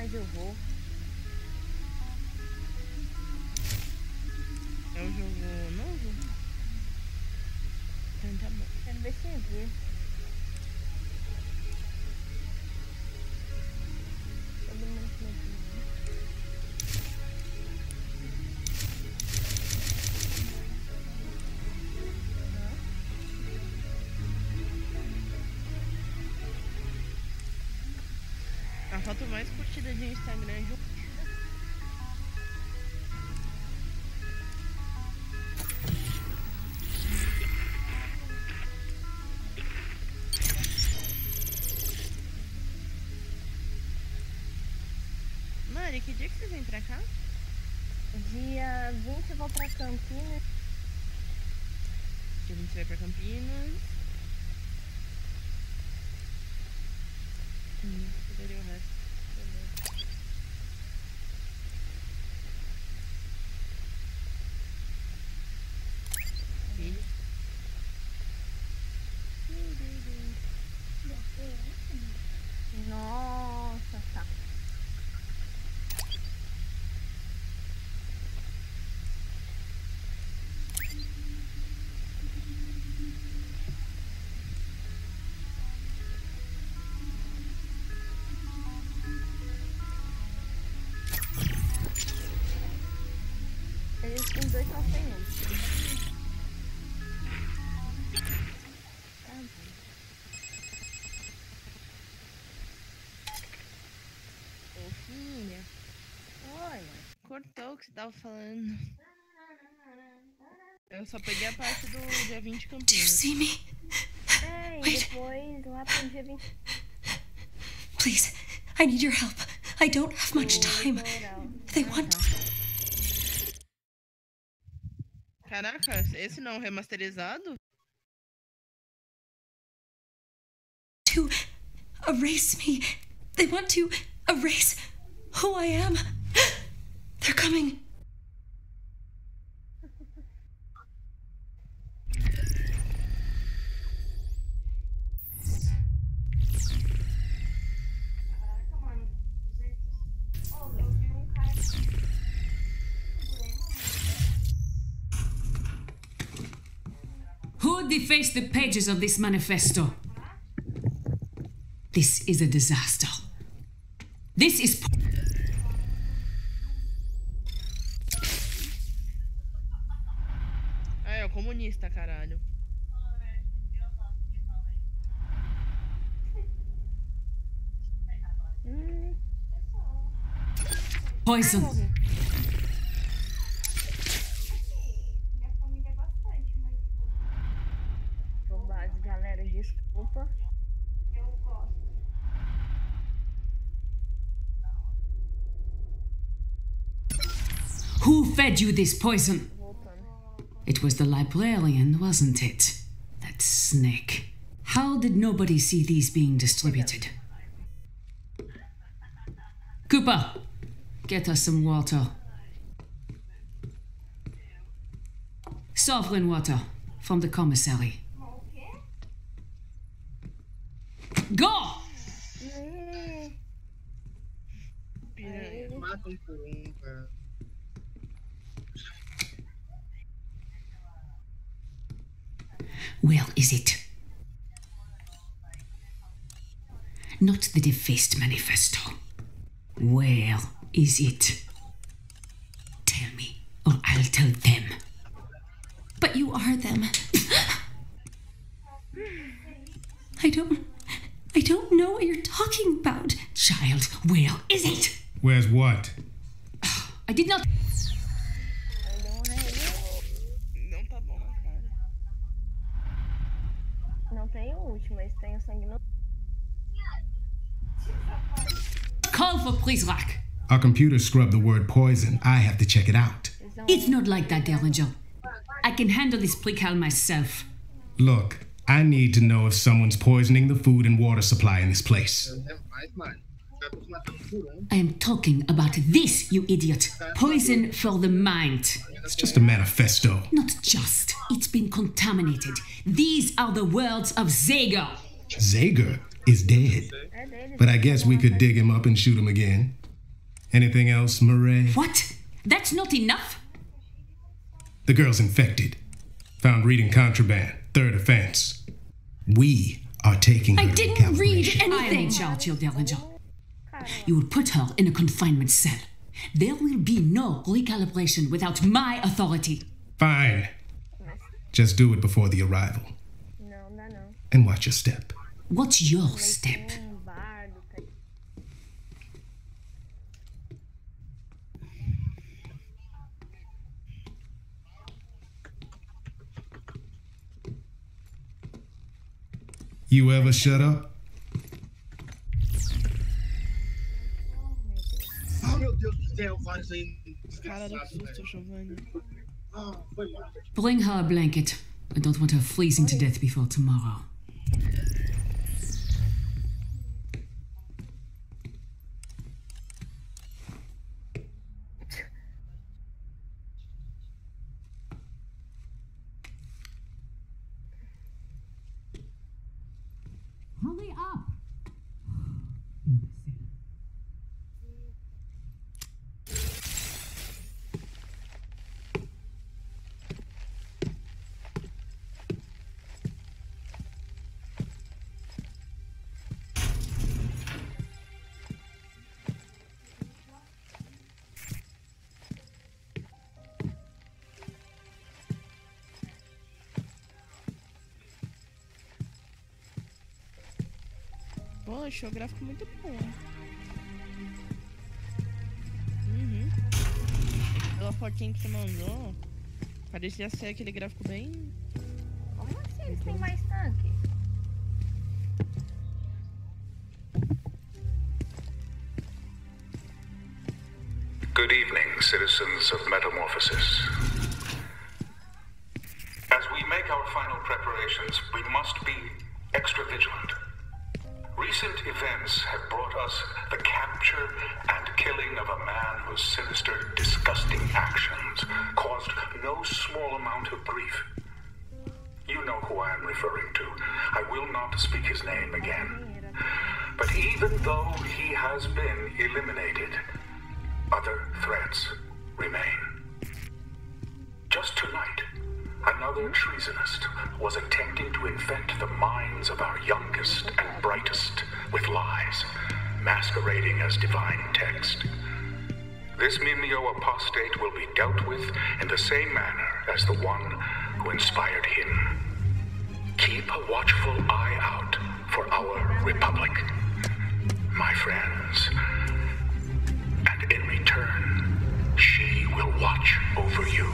mais eu vou. É um jogo novo? Então tá bom. Quero ver se vê. Todo mundo que A foto mais curtida de Instagram é jogo. Mari, que dia que você vem pra cá? Dia 20 eu vou pra Campinas. Dia 20 você vai pra Campinas. Cadê o resto? Filho. Nossa, tá. Eles os dois são sem ult. Tá bom. Ô, filha. Olha. Cortou o que você tava falando. Eu só peguei a parte do dia 20 de Do you Campinas. see me? É, e Wait. depois lá pro dia 20. Please, I need your help. I don't have much time. Litoral. They want Caraca, esse não é remasterizado? to erase me. They want to erase who I am. They're coming. Who defaced the pages of this manifesto? This is a disaster. This is... Ah, é o comunista, caralho. poison. Minha família é bastante, mas bobagem, galera, desculpa. Eu gosto. Who fed you this poison? Voltando. It was the librarian, wasn't it? That snake. How did nobody see these being distributed? Cooper, get us some water. Sovereign water from the commissary. Go! Mata um por um, cara. Where is it? Not the defaced manifesto. Where is it? Tell me, or I'll tell them. But you are them. I don't know what you're talking about. Child, where is it? Where's what? I did not... Não tá bom na cara. Não tem o último, mas tem o sangue no. Call for Prizrak. Our computer scrubbed the word poison. I have to check it out. It's not like that, Derringer. I can handle this prickle myself. Look, I need to know if someone's poisoning the food and water supply in this place. É mais, mano. Vai ter que matar um por um. I am talking about this, you idiot. Poison for the mind. It's just a manifesto. Not just. It's been contaminated. These are the words of Zager. Zager is dead. É dele. But I guess we could dig him up and shoot him again. Anything else, Murray? What? That's not enough? The girl's infected. Found reading contraband. Third offense. We are taking her I to didn't read recalibration. anything. I am in charge, Your Derringer. You will put her in a confinement cell. There will be no recalibration without my authority. Fine. Just do it before the arrival. Não, dá não. And watch your step. What's your step? Bardo, tá? You ever shut up? Ah, meu Deus do céu, vários aí Cara do desgraçados, susto, velho. Giovanni. Ah, foi mal. Bring her a blanket. I don't want her freezing to death before tomorrow. Hurry up! Poxa, o gráfico muito bom. Pela fotinha que você mandou, parecia ser aquele gráfico bem... Como assim? Eles têm mais tanque? Good evening, citizens of Metamorphosis. As we make our final preparations, we must be extra vigilant. Recent events have brought us the capture and killing of a man whose sinister, disgusting actions caused no small amount of grief. You know who I am referring to. I will not speak his name again. But even though he has been eliminated, other threats remain. Just tonight, another treasonist was attempting to infect the minds of our youngest and brightest with lies, masquerading as divine text. This Mimeo apostate will be dealt with in the same manner as the one who inspired him. Keep a watchful eye out for our republic, my friends. And in return, she will watch over you.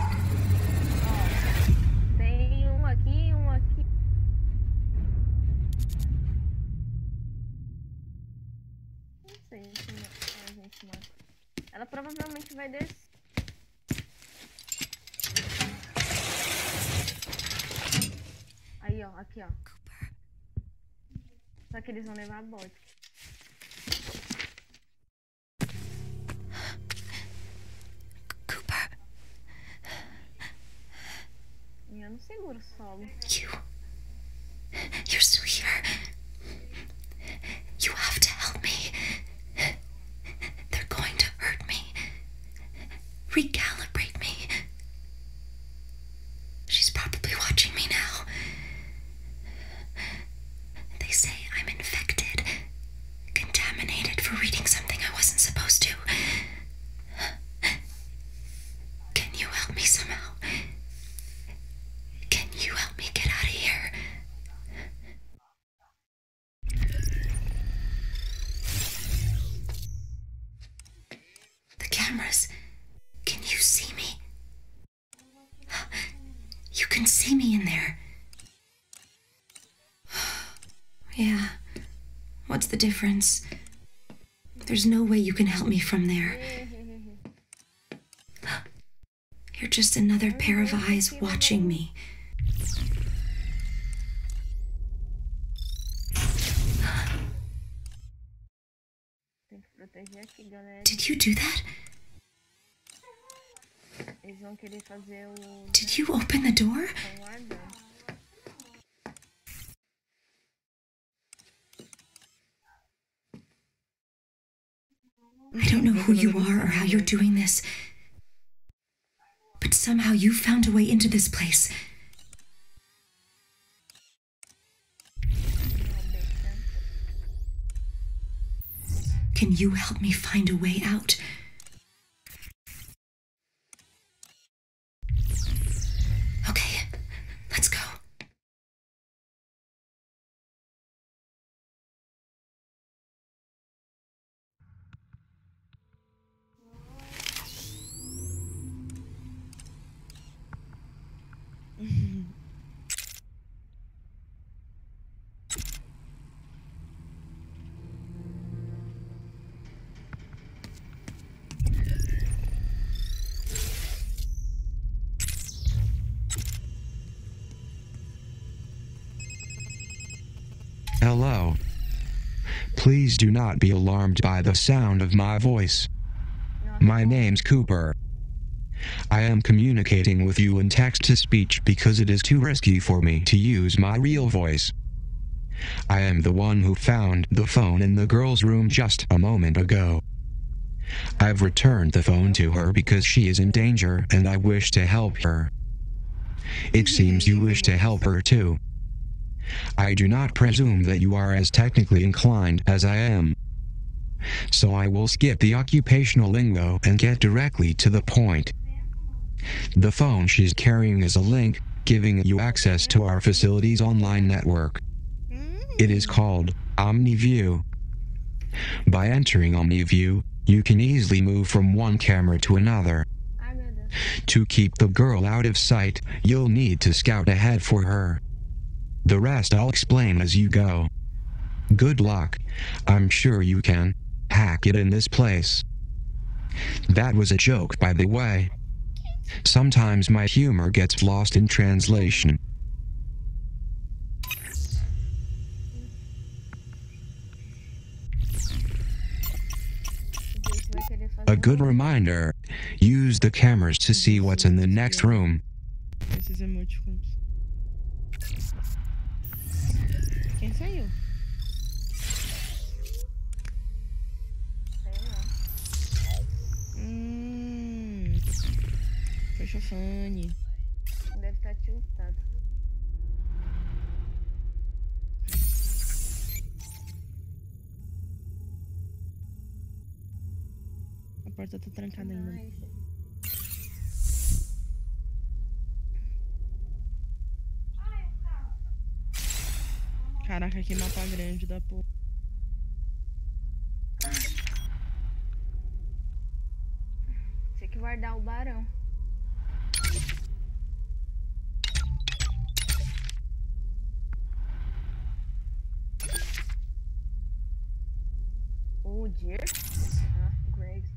Tem um aqui e um aqui. Não sei se a gente mata. Ela provavelmente vai descer. Aí, ó, aqui, ó. Só que eles vão levar a bot. Cooper, E eu não seguro o solo. you're still here. You have to help me. They're going to hurt me. Recalibrate me. She's probably watching me now. They say I'm infected, contaminated for reading something I wasn't supposed to. Can you help me somehow? Can you help me get out of here? The cameras. Can you see me? You can see me in there. Yeah. What's the difference? There's no way you can help me from there. You're just another pair of eyes watching me. Tem que proteger aqui, galera. Did you do that? Eles vão querer fazer o... Did you open the door? Estão guardando. I don't know who you are or how you're doing this, but somehow you found a way into this place. Can you help me find a way out? Okay, let's go. Hello. Please do not be alarmed by the sound of my voice. My name's Cooper. I am communicating with you in text-to-speech because it is too risky for me to use my real voice. I am the one who found the phone in the girl's room just a moment ago. I've returned the phone to her because she is in danger and I wish to help her. It seems you wish to help her too. I do not presume that you are as technically inclined as I am. So I will skip the occupational lingo and get directly to the point. The phone she's carrying is a link giving you access to our facility's online network. It is called OmniView. By entering OmniView, you can easily move from one camera to another. To keep the girl out of sight, you'll need to scout ahead for her. The rest I'll explain as you go. Good luck. I'm sure you can hack it in this place. That was a joke, by the way. Sometimes my humor gets lost in translation. A good reminder, use the cameras to see what's in the next room. Esses emoticons. Quem saiu? Fecha o fone. Deve estar tiltado. A porta tá trancada ainda. Caraca, que mapa grande da porra. Tinha que guardar o barão. O deer? Ah, Graves.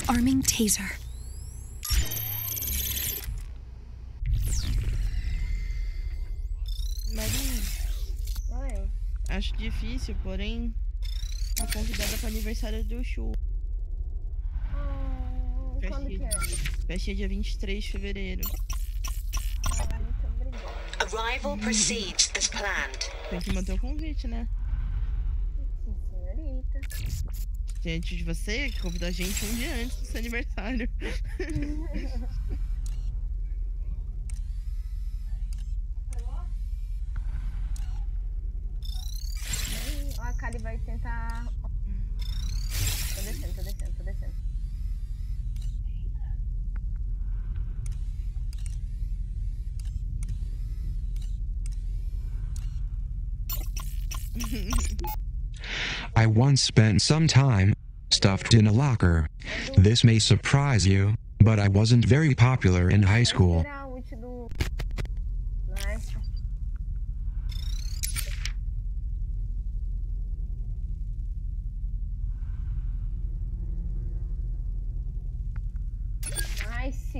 Arming taser. Marinho, Oi. acho difícil, porém, me convidada para aniversário do show. Quando que é? Festinha dia 23 de fevereiro. Muito obrigada. Arrival proceeds as planned. Tem que manter o convite, né? Sim, senhorita. Diante de você, que convidou a gente um dia antes do seu aniversário. A Kali vai tentar... Tô descendo. I once spent some time stuffed in a locker. This may surprise you, but I wasn't very popular in high school. Nice. Nice.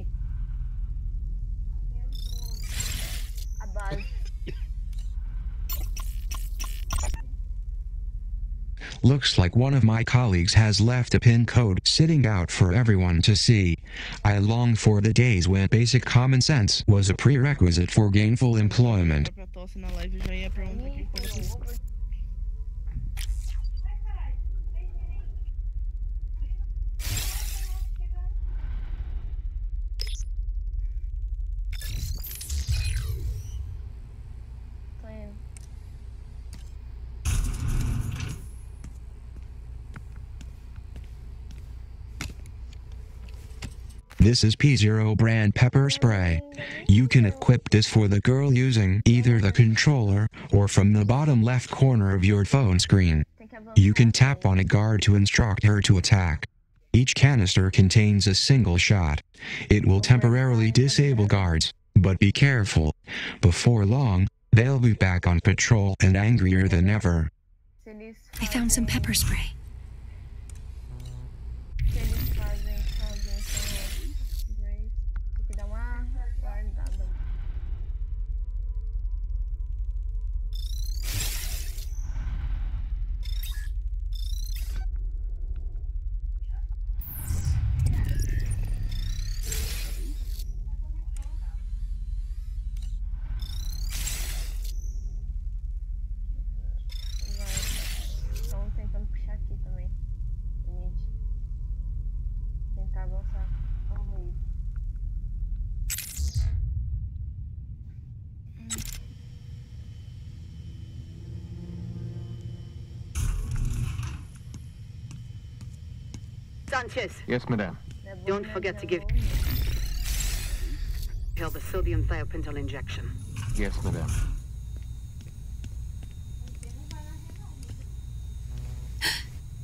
A base. Looks like one of my colleagues has left a pin code sitting out for everyone to see. I long for the days when basic common sense was a prerequisite for gainful employment. This is P0 brand pepper spray. You can equip this for the girl using either the controller or from the bottom left corner of your phone screen. You can tap on a guard to instruct her to attack. Each canister contains a single shot. It will temporarily disable guards, but be careful. Before long, they'll be back on patrol and angrier than ever. I found some pepper spray. Sanchez, Yes, madame. don't forget to give her the sodium thiopental injection. Yes, madame.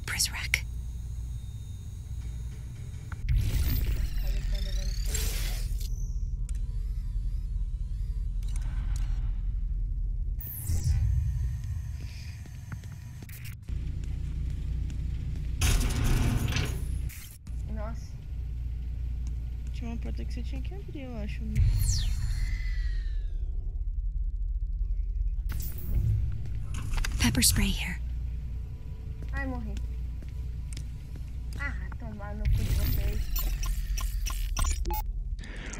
Prizrak. Tinha uma porta que você tinha que abrir, eu acho. Pepper spray here. Ai, morri. Ah, tomar no cu de vocês.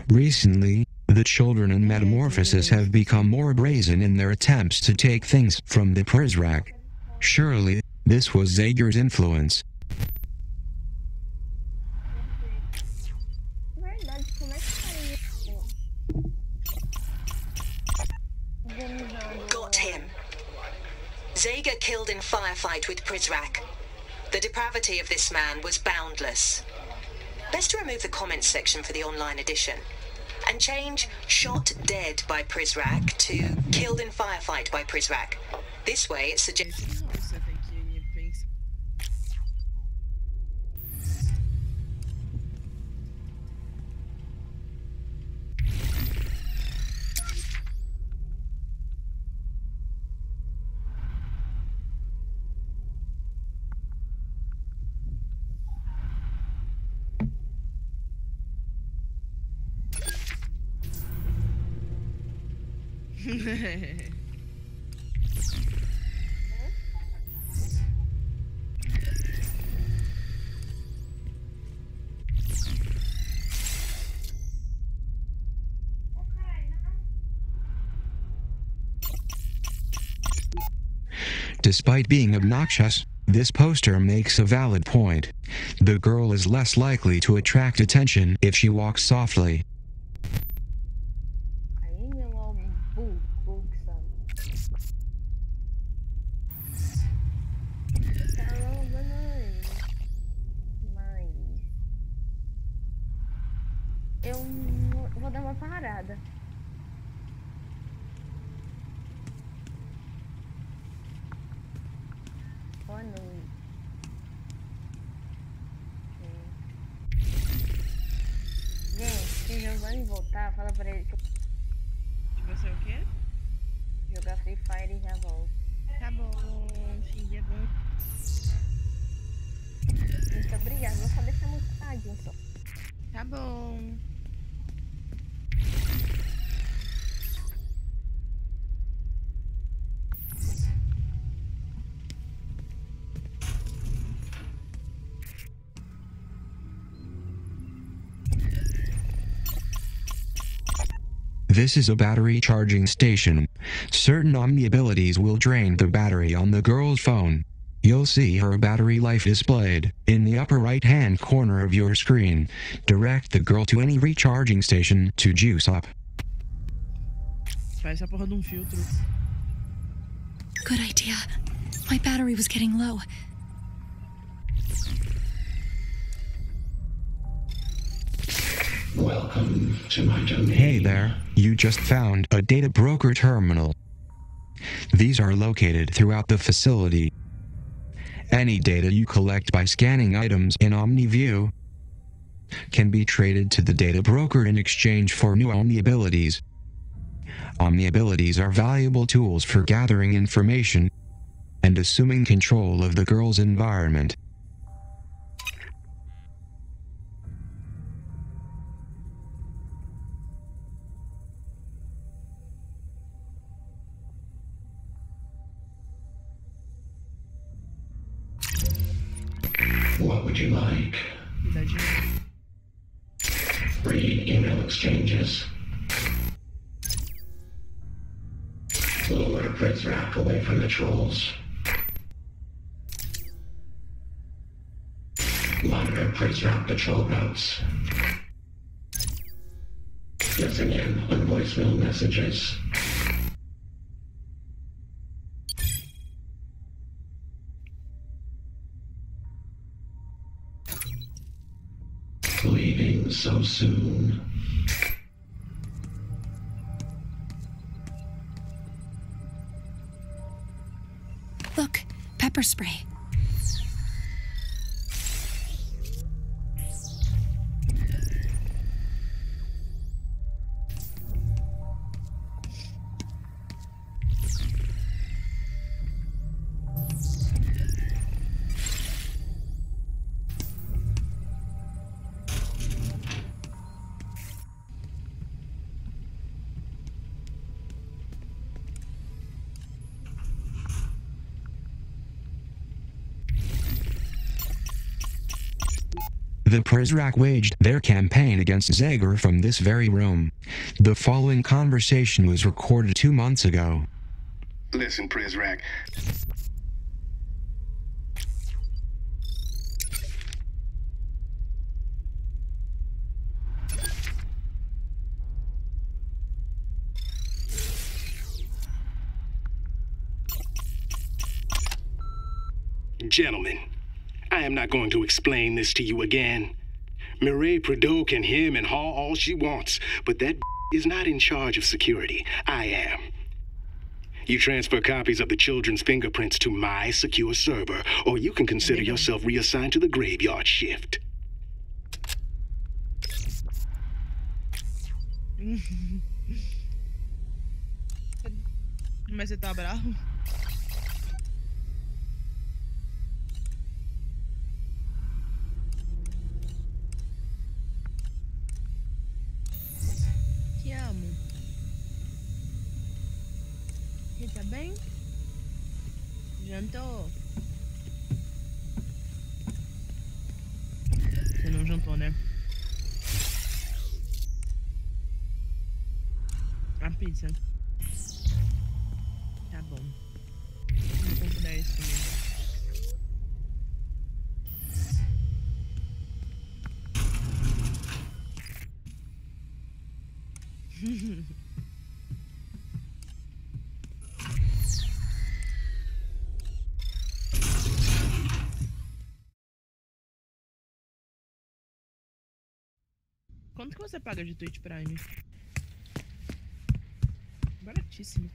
Recently, the children in Metamorphosis have become more brazen in their attempts to take things from the Prizrak. Surely, this was Zager's influence. Verdade, como é que saiu isso? Got him. Zager killed in firefight with Prizrak. The depravity of this man was boundless. Best to remove the comments section for the online edition and change shot dead by Prizrak to killed in firefight by Prizrak. This way it suggests... Nossa, tem que pensar. Despite being obnoxious, this poster makes a valid point. The girl is less likely to attract attention if she walks softly. Aí, meu bug, sabe? Caramba, mas... Eu vou dar uma parada. Boa noite. Gente, se o Giovanni voltar, fala pra ele que Que você é o quê? jogar Free Fire e já volto. Tá bom, sim, é bom. Muito obrigada, vou só deixar muito tadinho só. Tá bom. This is a battery charging station. Certain Omni abilities will drain the battery on the girl's phone. You'll see her battery life displayed in the upper right-hand corner of your screen. Direct the girl to any recharging station to juice up. Faz essa porra de filtro. Good idea. My battery was getting low. Welcome to my domain. Hey there, you just found a data broker terminal. These are located throughout the facility. Any data you collect by scanning items in OmniView can be traded to the data broker in exchange for new Omni abilities. Omni abilities are valuable tools for gathering information and assuming control of the girl's environment. What would you like? Read email exchanges. Lure Pritzrak away from the trolls. Monitor Pritzrak patrol routes. Listen in on voicemail messages. Leaving so soon. Look, pepper spray. The Pritzrak waged their campaign against Zager from this very room. The following conversation was recorded 2 months ago. Listen, Pritzrak. Gentlemen, I am not going to explain this to you again. Mireille Prideaux can hem and haw all she wants, but that is not in charge of security. I am. You transfer copies of the children's fingerprints to my secure server, or you can consider yourself reassigned to the graveyard shift. Mas você tá bravo? Te amo. Você tá bem? Jantou? Você não jantou, né? A pizza. Tá bom. Vou comprar isso também. Quanto que você paga de Twitch Prime? Baratíssimo.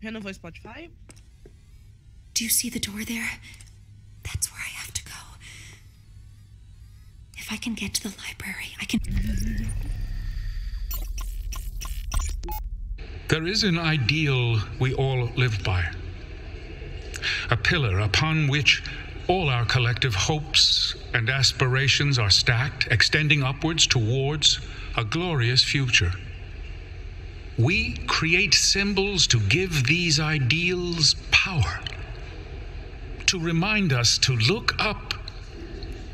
Renovou Spotify? Do you see the door there? That's where I have to go. If I can get to the library, I can... There is an ideal we all live by. A pillar upon which all our collective hopes and aspirations are stacked, extending upwards towards a glorious future. We create symbols to give these ideals power, to remind us to look up,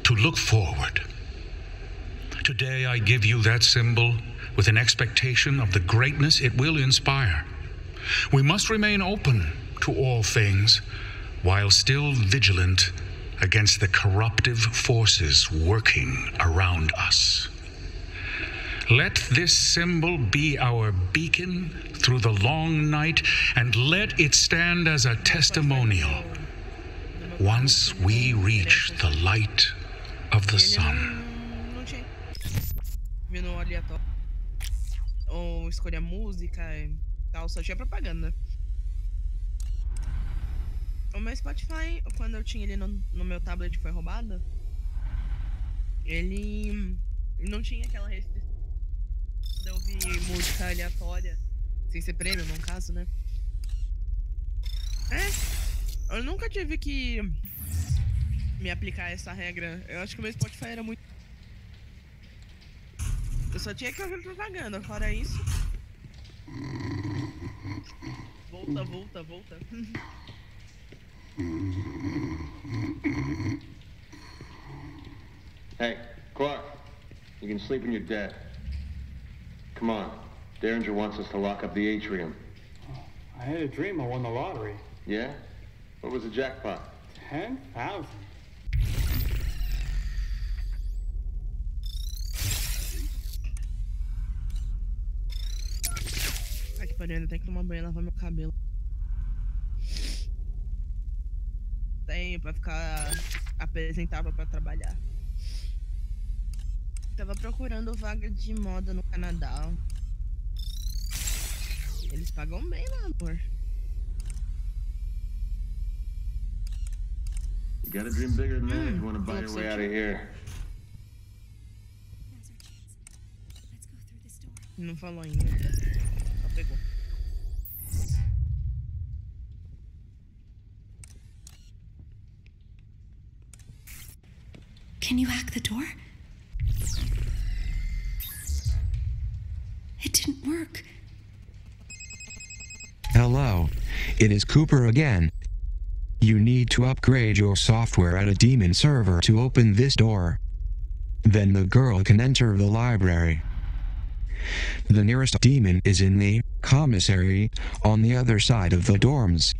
to look forward. Today I give you that symbol with an expectation of the greatness it will inspire. We must remain open to all things, while still vigilant against the corruptive forces working around us. Let this symbol be our beacon through the long night, and let it stand as a testimonial once we reach the light of the sun. vindo aleatório. Ou escolher música e tal, só tinha propaganda. O meu Spotify, quando eu tinha ele no meu tablet foi roubado, ele não tinha aquela restrição de eu ouvir música aleatória, sem ser prêmio, no caso, né? Eu nunca tive que me aplicar essa regra. Eu acho que o meu Spotify era muito... Eu só tinha que ouvir propaganda, fora isso... Volta. Hey, Clark, you can sleep when you're dead. Come on, Derringer wants us to lock up the atrium. I had a dream I won the lottery. Yeah? What was the jackpot? 10,000. Ai, que pariu, ainda tem que tomar banho e lavar meu cabelo. Tem pra ficar apresentável pra trabalhar. Tava procurando vaga de moda no Canadá. Eles pagam bem lá, amor. You gotta dream bigger than that if you want to buy your way out of here. Não falou ainda. Só pegou. Can you hack the door? It didn't work. Hello, it is Cooper again. You need to upgrade your software at a demon server to open this door. Then the girl can enter the library. The nearest demon is in the commissary on the other side of the dorms.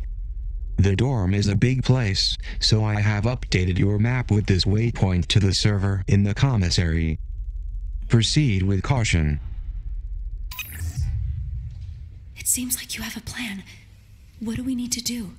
The dorm is a big place, so I have updated your map with this waypoint to the server in the commissary. Proceed with caution. It seems like you have a plan. What do we need to do?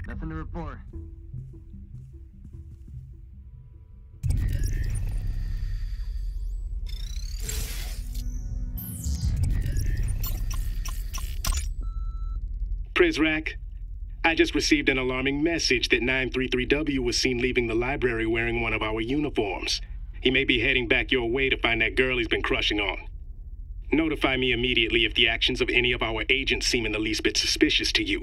Nothing to report. Prizrak, I just received an alarming message that 933W was seen leaving the library wearing one of our uniforms. He may be heading back your way to find that girl he's been crushing on. Notify me immediately if the actions of any of our agents seem in the least bit suspicious to you.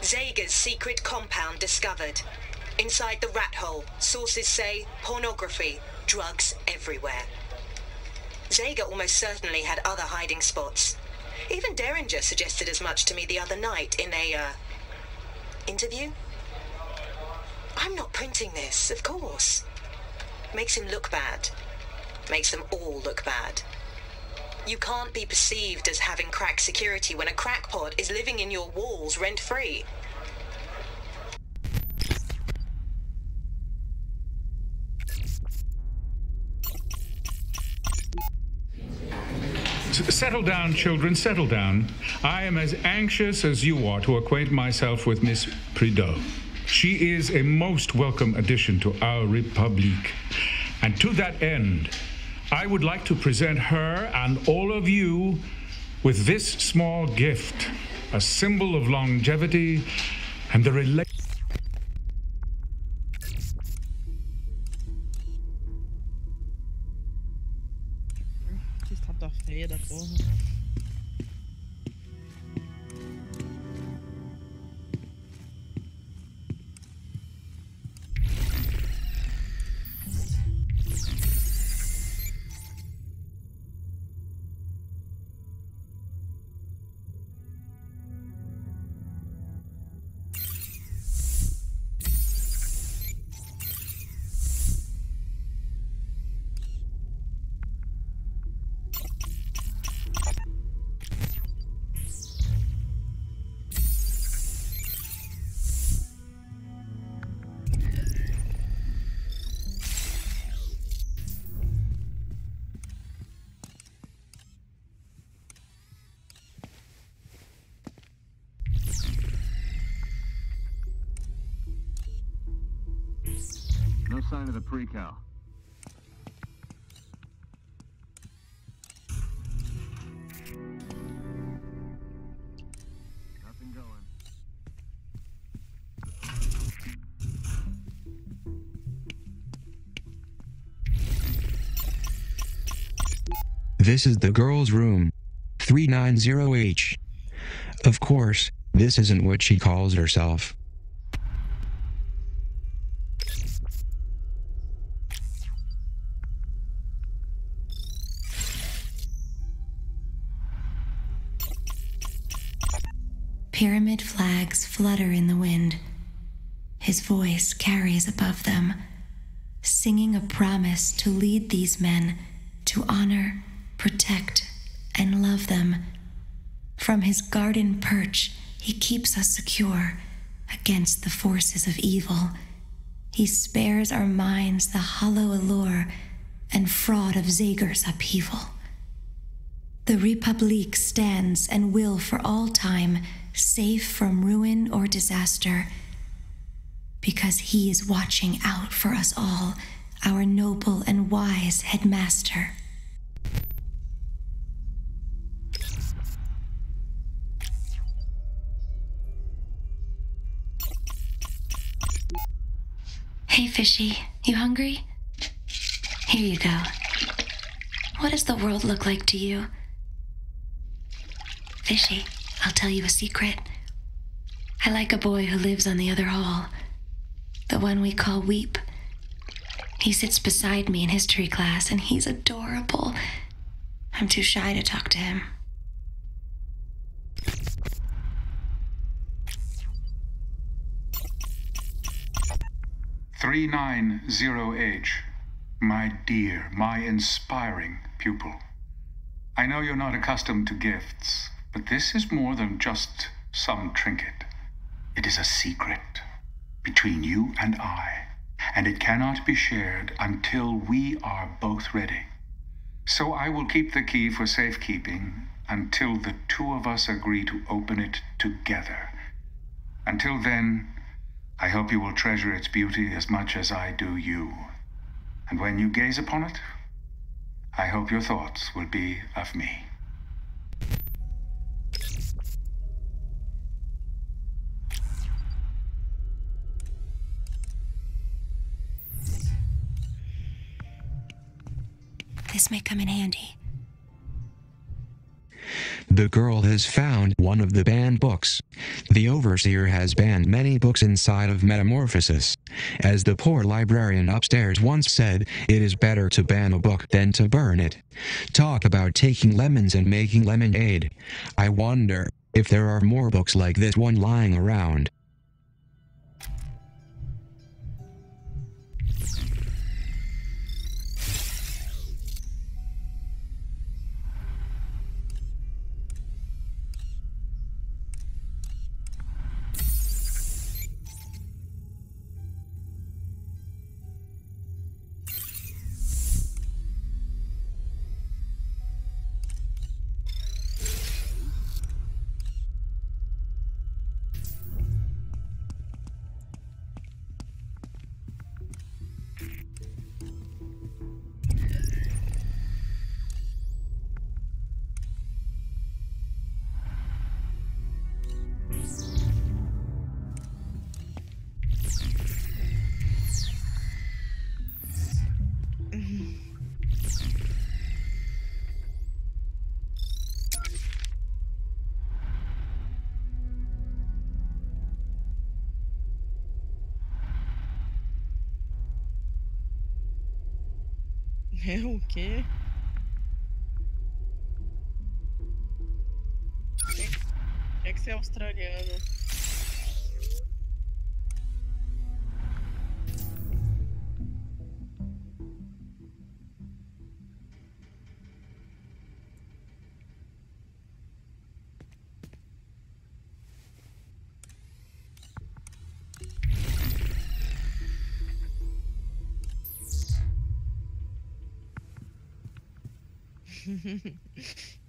Zega's secret compound discovered. Inside the rat hole, sources say pornography, drugs everywhere. Zega almost certainly had other hiding spots. Even Derringer suggested as much to me the other night in a, interview. I'm not printing this, of course. Makes him look bad. Makes them all look bad. You can't be perceived as having crack security when a crackpot is living in your walls rent-free. Settle down, children, settle down. I am as anxious as you are to acquaint myself with Miss Prideaux. She is a most welcome addition to our Republique. And to that end, I would like to present her and all of you with this small gift, a symbol of longevity and the relation. Que estátua feia da porra. No sign of the pre-cal. Nothing going. This is the girl's room. 390H. Of course, this isn't what she calls herself. Pyramid flags flutter in the wind. His voice carries above them, singing a promise to lead these men to honor, protect, and love them. From his garden perch, he keeps us secure against the forces of evil. He spares our minds the hollow allure and fraud of Zager's upheaval. The Republique stands and will for all time, safe from ruin or disaster, because he is watching out for us all, our noble and wise headmaster. Hey, Fishy, you hungry? Here you go. What does the world look like to you? Fishy, I'll tell you a secret. I like a boy who lives on the other hall. The one we call Weep. He sits beside me in history class, and he's adorable. I'm too shy to talk to him. "390H, my dear, my inspiring pupil. I know you're not accustomed to gifts, but this is more than just some trinket. It is a secret between you and I, and it cannot be shared until we are both ready. So I will keep the key for safekeeping until the two of us agree to open it together. Until then, I hope you will treasure its beauty as much as I do you. And when you gaze upon it, I hope your thoughts will be of me." This may come in handy. The girl has found one of the banned books. The Overseer has banned many books inside of Metamorphosis. As the poor librarian upstairs once said, it is better to ban a book than to burn it. Talk about taking lemons and making lemonade. I wonder if there are more books like this one lying around. É o quê? É que você é australiano.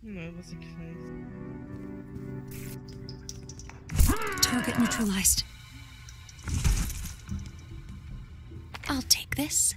Não é você que faz. Target neutralized. I'll take this.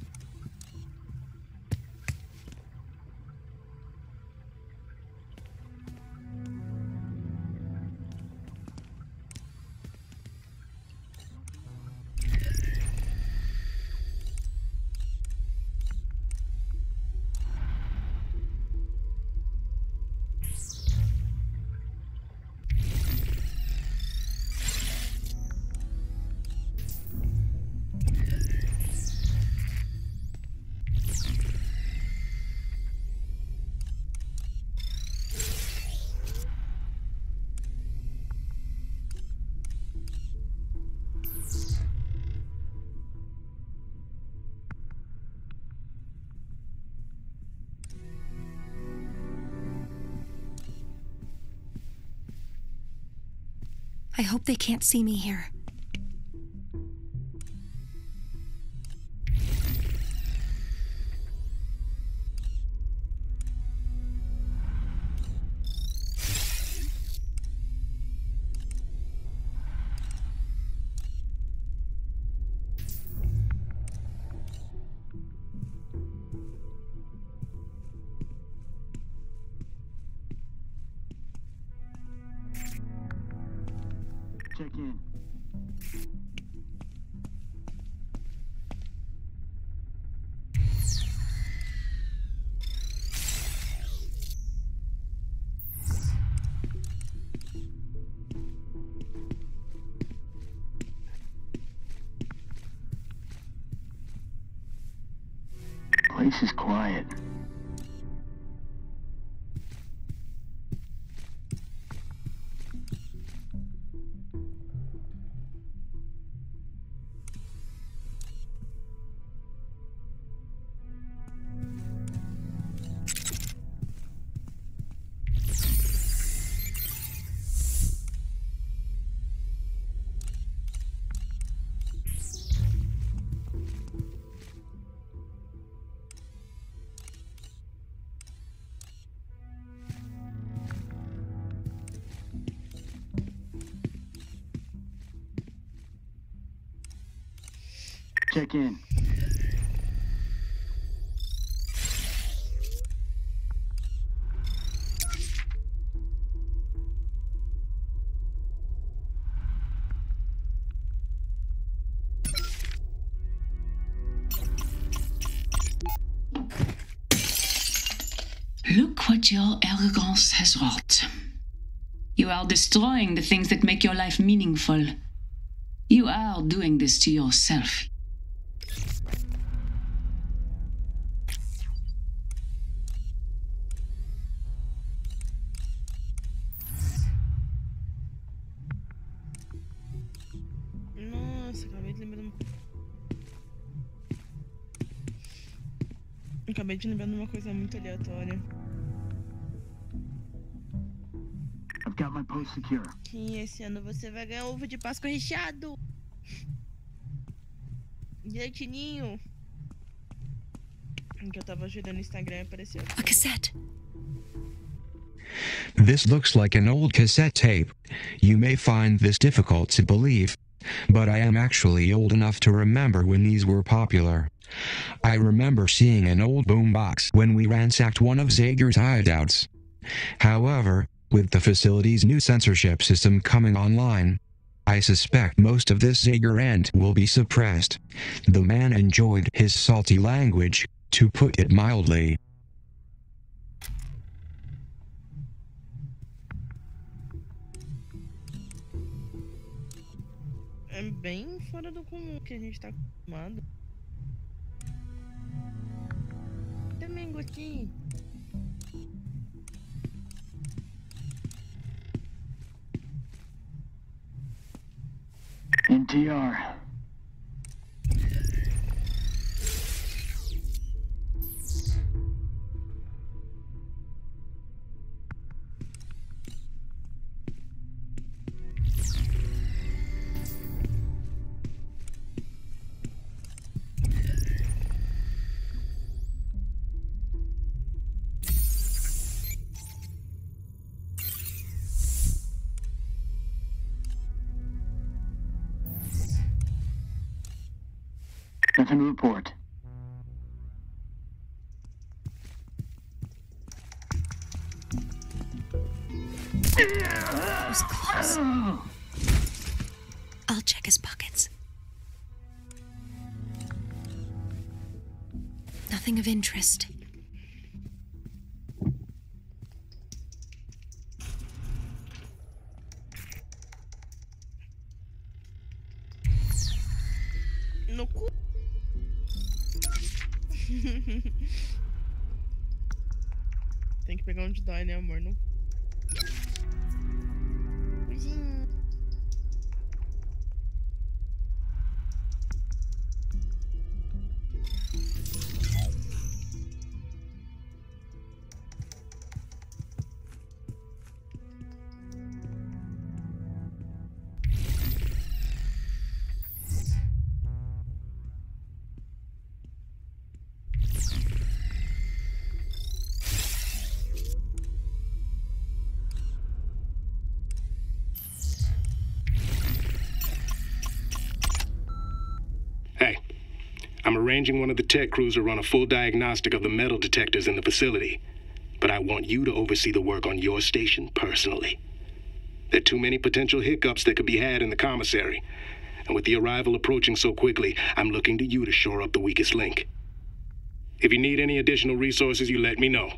I hope they can't see me here. Check in. Place is quiet. Check in. Look what your arrogance has wrought. You are destroying the things that make your life meaningful. You are doing this to yourself. Nossa, acabei de lembrar de uma... Acabei de lembrar de uma coisa muito aleatória. I've got my post secure. E esse ano você vai ganhar ovo de Páscoa recheado. Direitinho. Que eu tava girando no Instagram e apareceu. A cassette. This looks like an old cassette tape. You may find this difficult to believe, but I am actually old enough to remember when these were popular. I remember seeing an old boombox when we ransacked one of Zager's hideouts. However, with the facility's new censorship system coming online, I suspect most of this Zager end will be suppressed. The man enjoyed his salty language, to put it mildly. É bem fora do comum que a gente tá acostumado. Domingo aqui. NTR. Nothing to report. It was close. I'll check his pockets. Nothing of interest. No cu. Tem que pegar onde dói, né, amor? Não. Coisinha. Hey, I'm arranging one of the tech crews to run a full diagnostic of the metal detectors in the facility. But I want you to oversee the work on your station personally. There are too many potential hiccups that could be had in the commissary. And with the arrival approaching so quickly, I'm looking to you to shore up the weakest link. If you need any additional resources, you let me know.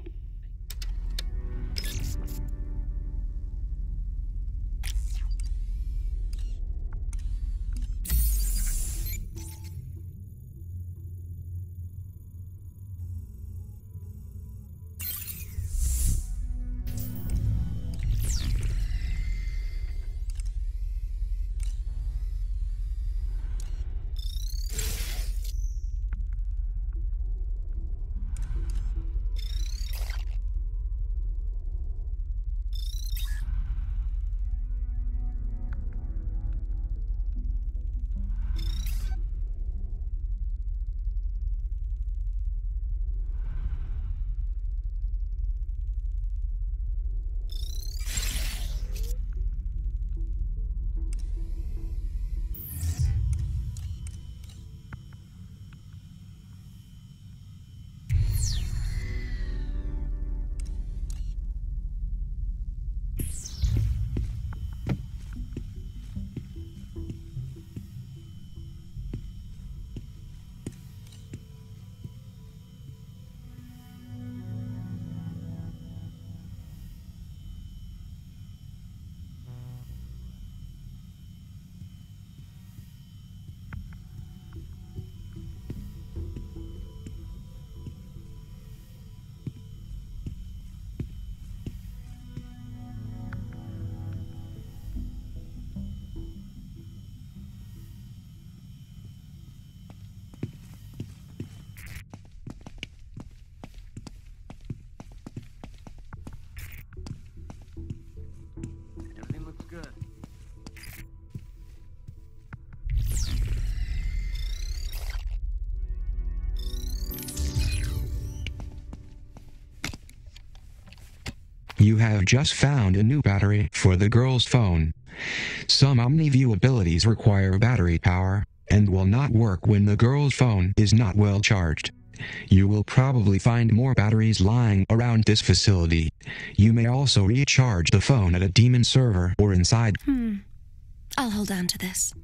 Everything looks good. You have just found a new battery for the girl's phone. Some OmniView abilities require battery power, and will not work when the girl's phone is not well charged. You will probably find more batteries lying around this facility. You may also recharge the phone at a demon server or inside. I'll hold on to this.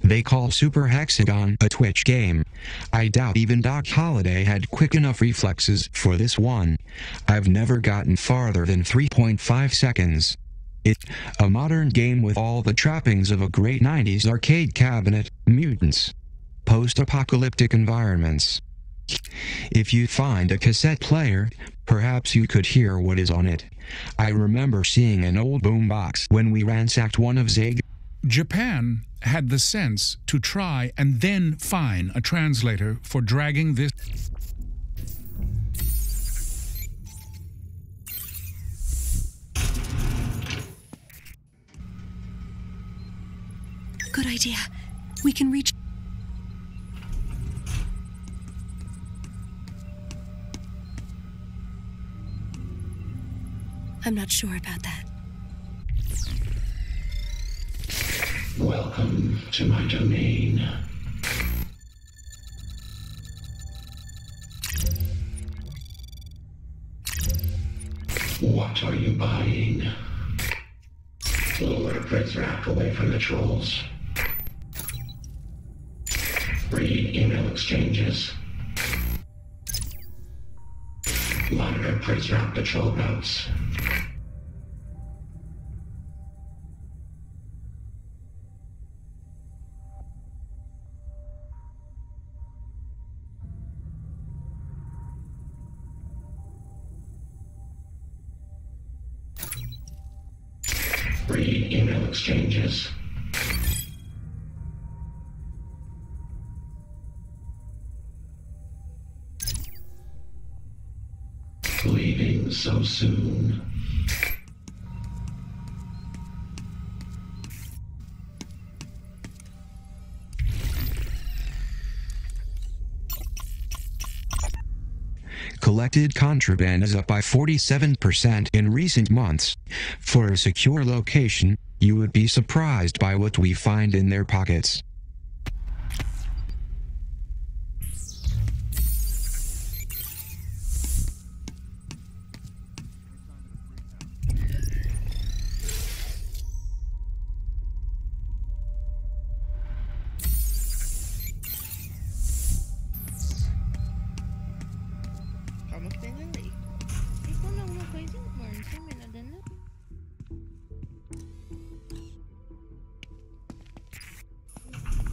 they call Super Hexagon a Twitch game. I doubt even Doc Holliday had quick enough reflexes for this one. I've never gotten farther than 3.5 seconds. It's a modern game with all the trappings of a great 90s arcade cabinet, mutants, post-apocalyptic environments. If you find a cassette player, perhaps you could hear what is on it. I remember seeing an old boombox when we ransacked one of Zig. Japan had the sense to try and then fine a translator for dragging this. Good idea. We can reach... I'm not sure about that. Welcome to my domain. What are you buying? Lure Pritzrak away from the trolls. Read email exchanges. Monitor Pritzrak patrol routes. Read email exchanges. Leaving so soon. Collected contraband is up by 47% in recent months. For a secure location, you would be surprised by what we find in their pockets. Calma que tem delay. E quando alguma coisa, amor, não tem mais nada, não?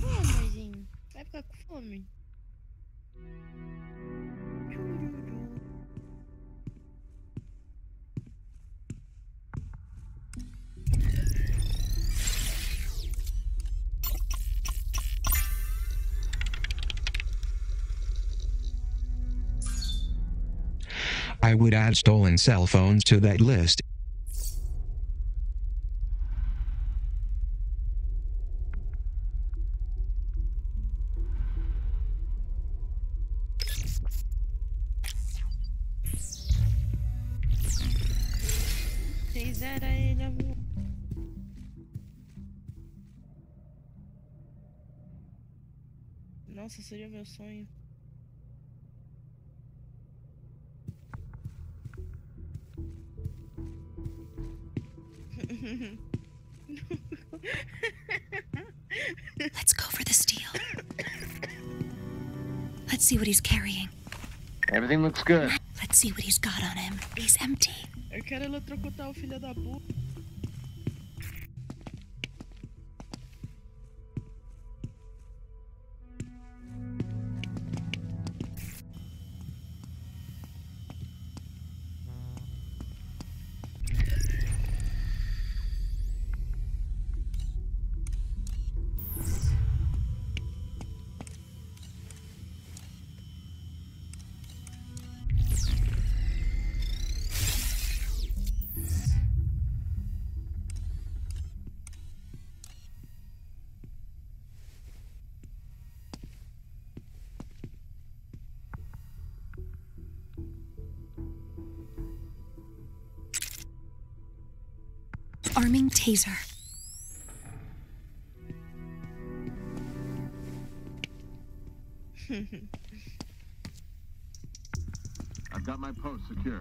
Pô, amorzinho, vai ficar com fome? I would add stolen cell phones to that list. Zera ele, amor. Nossa, seria meu sonho. Let's go for the steal. Let's see what he's carrying. Everything looks good. Let's see what he's got on him. He's empty. Eu quero eletrocutar o filho da puta. Arming taser. I've got my post secure.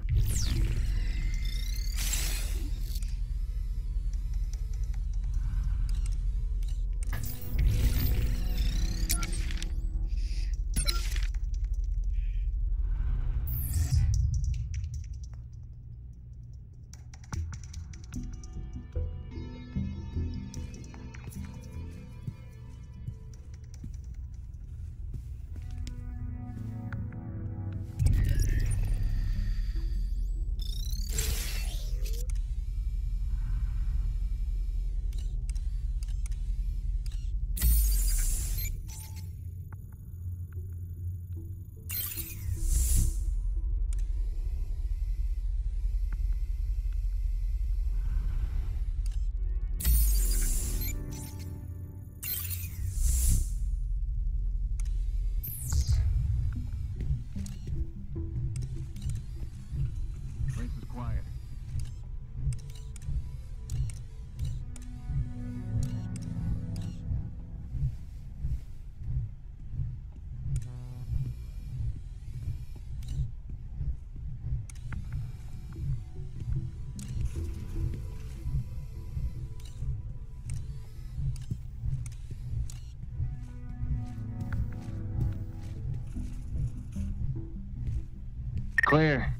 Clear.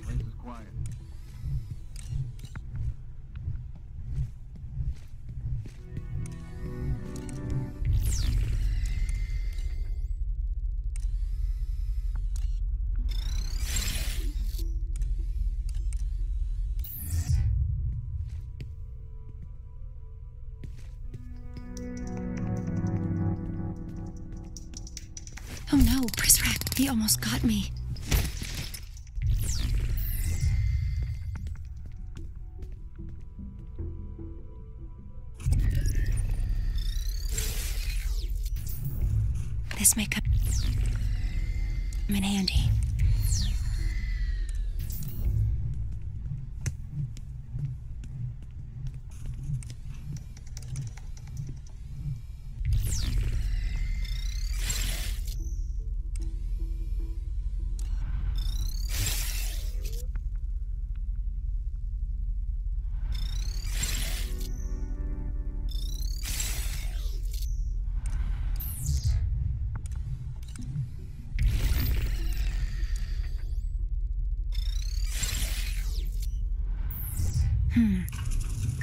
Place is quiet. Oh no, Prizrak, he almost got me. This may come in handy.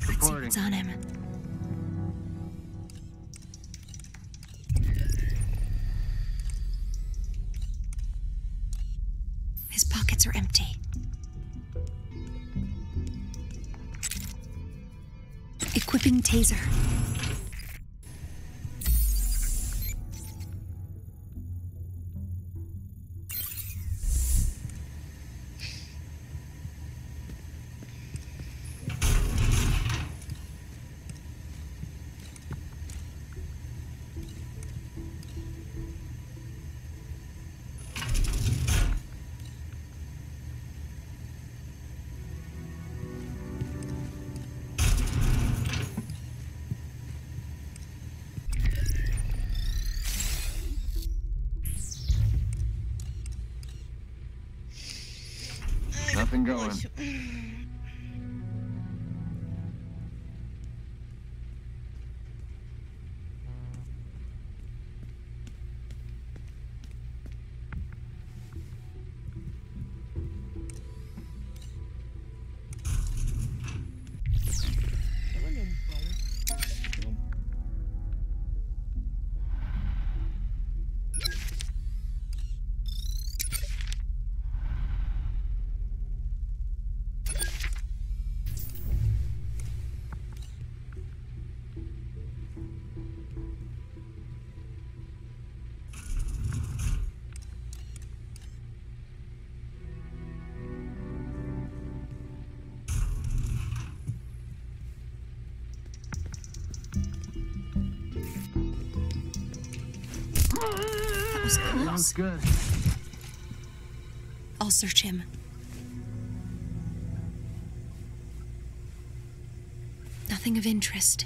Let's see what's on him. His pockets are empty. Equipping taser. Nothing going. That was close. Sounds good. I'll search him. Nothing of interest.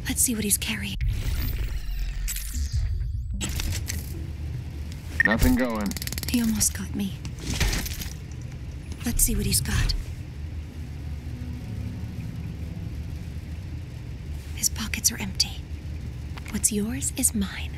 Let's see what he's carrying. Nothing going. He almost got me. Let's see what he's got. His pockets are empty. What's yours is mine.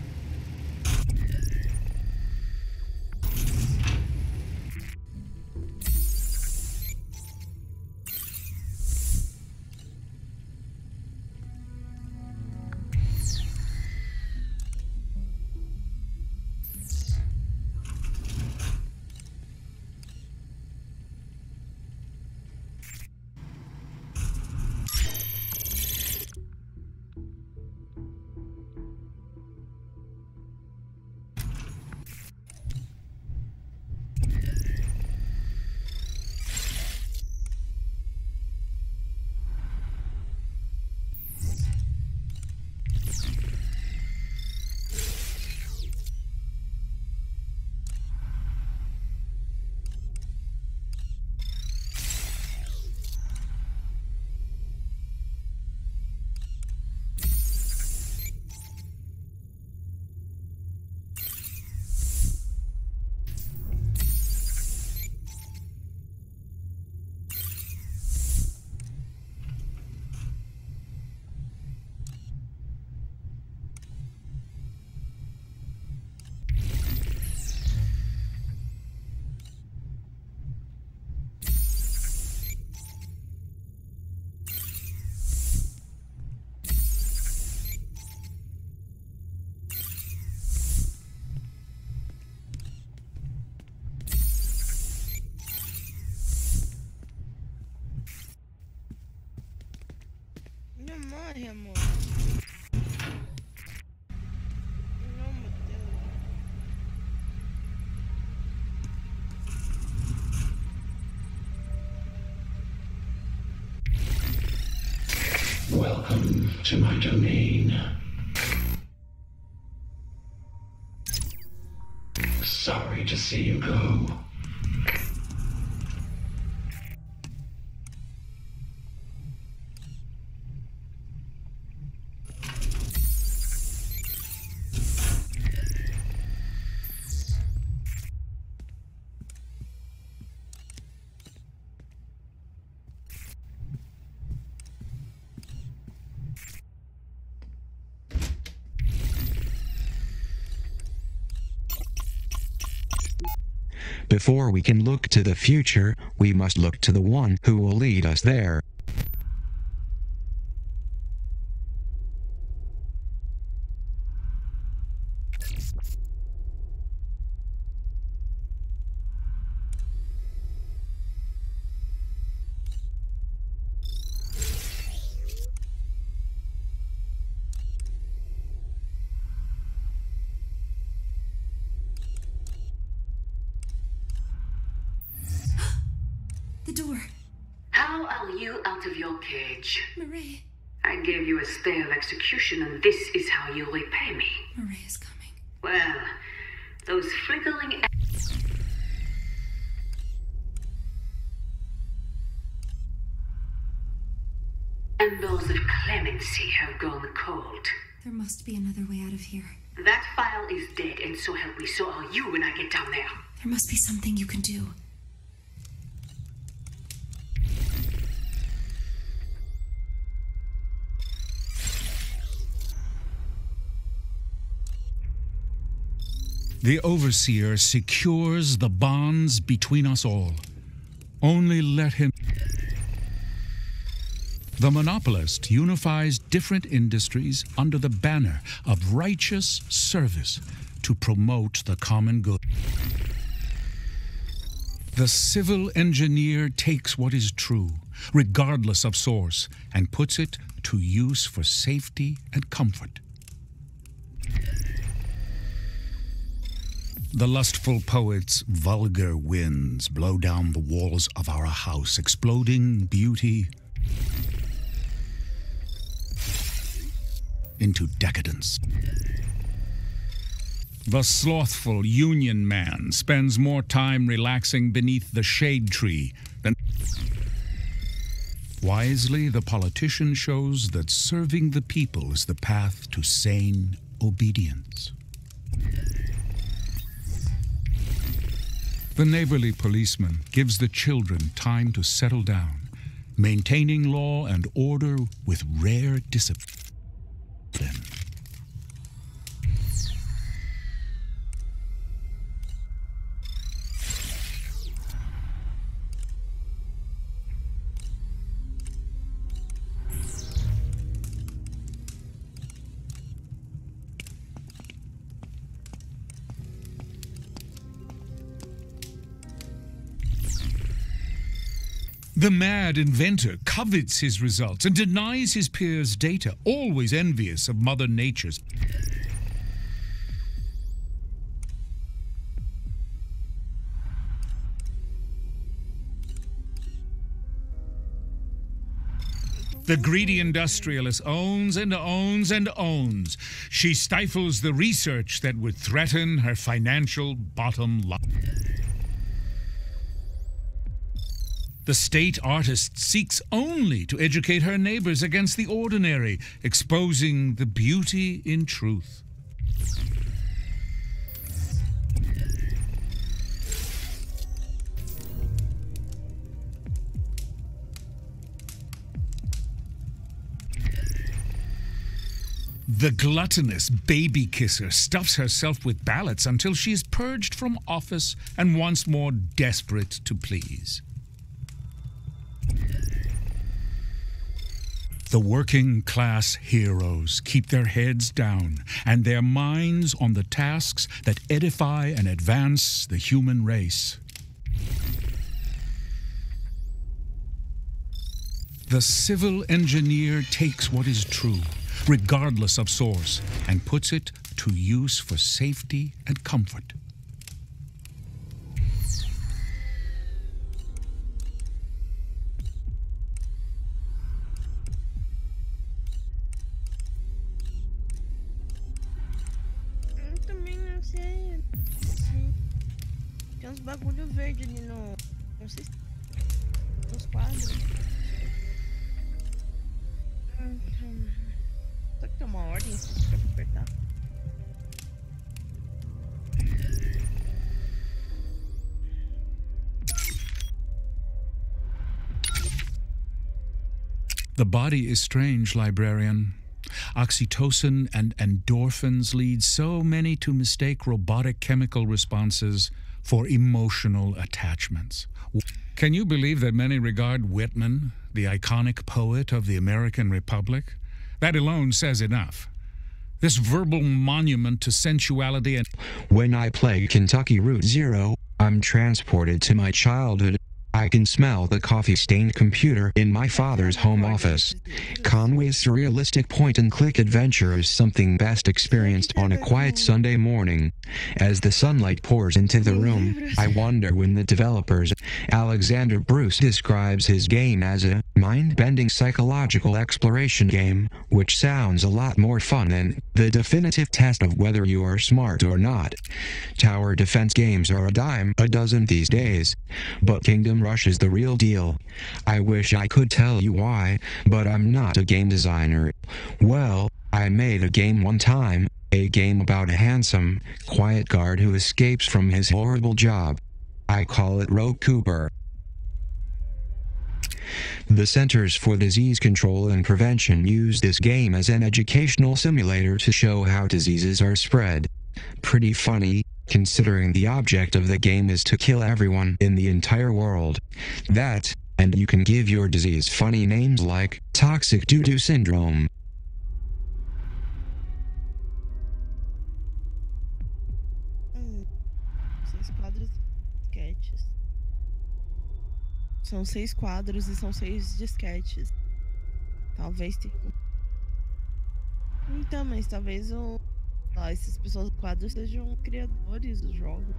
Morre, amor. Não, meu Deus. Welcome to my domain. Sorry to see you go. Before we can look to the future, we must look to the one who will lead us there. The door. How are you out of your cage? Murray. I gave you a stay of execution, and this is how you repay me. Murray is coming. Well, those flickering embers of clemency have gone cold. There must be another way out of here. That file is dead, and so help me, so are you when I get down there. There must be something you can do. The Overseer secures the bonds between us all. Only let him... The monopolist unifies different industries under the banner of righteous service to promote the common good. The civil engineer takes what is true, regardless of source, and puts it to use for safety and comfort. The lustful poet's vulgar winds blow down the walls of our house, exploding beauty into decadence. The slothful union man spends more time relaxing beneath the shade tree than... Wisely, the politician shows that serving the people is the path to sane obedience. The neighborly policeman gives the children time to settle down, maintaining law and order with rare discipline. The mad inventor covets his results and denies his peers data, always envious of Mother Nature's. The greedy industrialist owns and owns and owns. She stifles the research that would threaten her financial bottom line. The state artist seeks only to educate her neighbors against the ordinary, exposing the beauty in truth. The gluttonous baby kisser stuffs herself with ballots until she is purged from office and once more desperate to please. The working class heroes keep their heads down and their minds on the tasks that edify and advance the human race. The civil engineer takes what is true, regardless of source, and puts it to use for safety and comfort. Eu também não sei. Sim. Tem uns bagulho verde ali no. Não sei se. Nos quadros. Só que tem uma ordem pra apertar. The body is strange, librarian. Oxytocin and endorphins lead so many to mistake robotic chemical responses for emotional attachments. Can you believe that many regard Whitman, the iconic poet of the American Republic? That alone says enough. This verbal monument to sensuality and... When I play Kentucky Route Zero, I'm transported to my childhood. I can smell the coffee-stained computer in my father's home office. Conway's surrealistic point-and-click adventure is something best experienced on a quiet Sunday morning. As the sunlight pours into the room, I wonder when the developers... Alexander Bruce describes his game as a mind-bending psychological exploration game, which sounds a lot more fun than the definitive test of whether you are smart or not. Tower defense games are a dime a dozen these days, but Kingdom Rush is the real deal. I wish I could tell you why, but I'm not a game designer. Well, I made a game one time, a game about a handsome, quiet guard who escapes from his horrible job. I call it Rogue Cooper. The Centers for Disease Control and Prevention use this game as an educational simulator to show how diseases are spread. Pretty funny, considering the object of the game is to kill everyone in the entire world. That, and you can give your disease funny names like Toxic Doo-Doo Syndrome. São 6 quadros e são 6 disquetes. Talvez tenha. Então, mas talvez essas pessoas do quadro sejam criadores do jogo.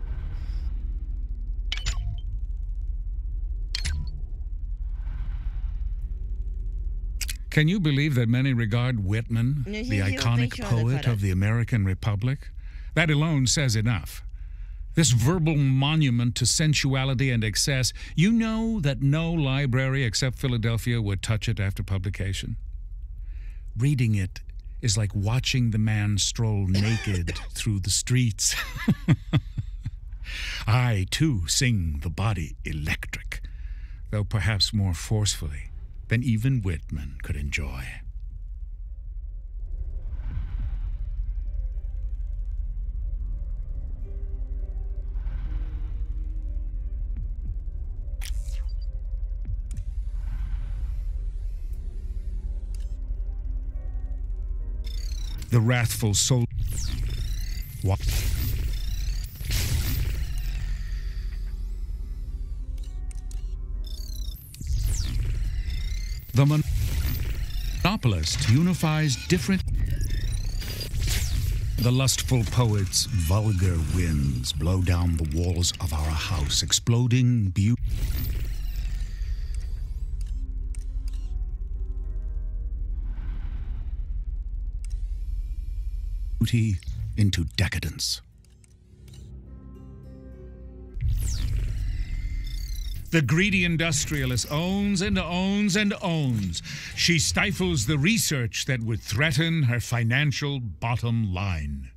Can you believe that many regard Whitman, the iconic poet of the American Republic? That alone says enough. This verbal monument to sensuality and excess, you know that no library except Philadelphia would touch it after publication. Reading it is like watching the man stroll naked through the streets. I, too, sing the body electric, though perhaps more forcefully than even Whitman could enjoy. The wrathful soul. What? The monopolist unifies different. The lustful poet's vulgar winds blow down the walls of our house, exploding beauty. Into decadence. The greedy industrialist owns and owns and owns. She stifles the research that would threaten her financial bottom line.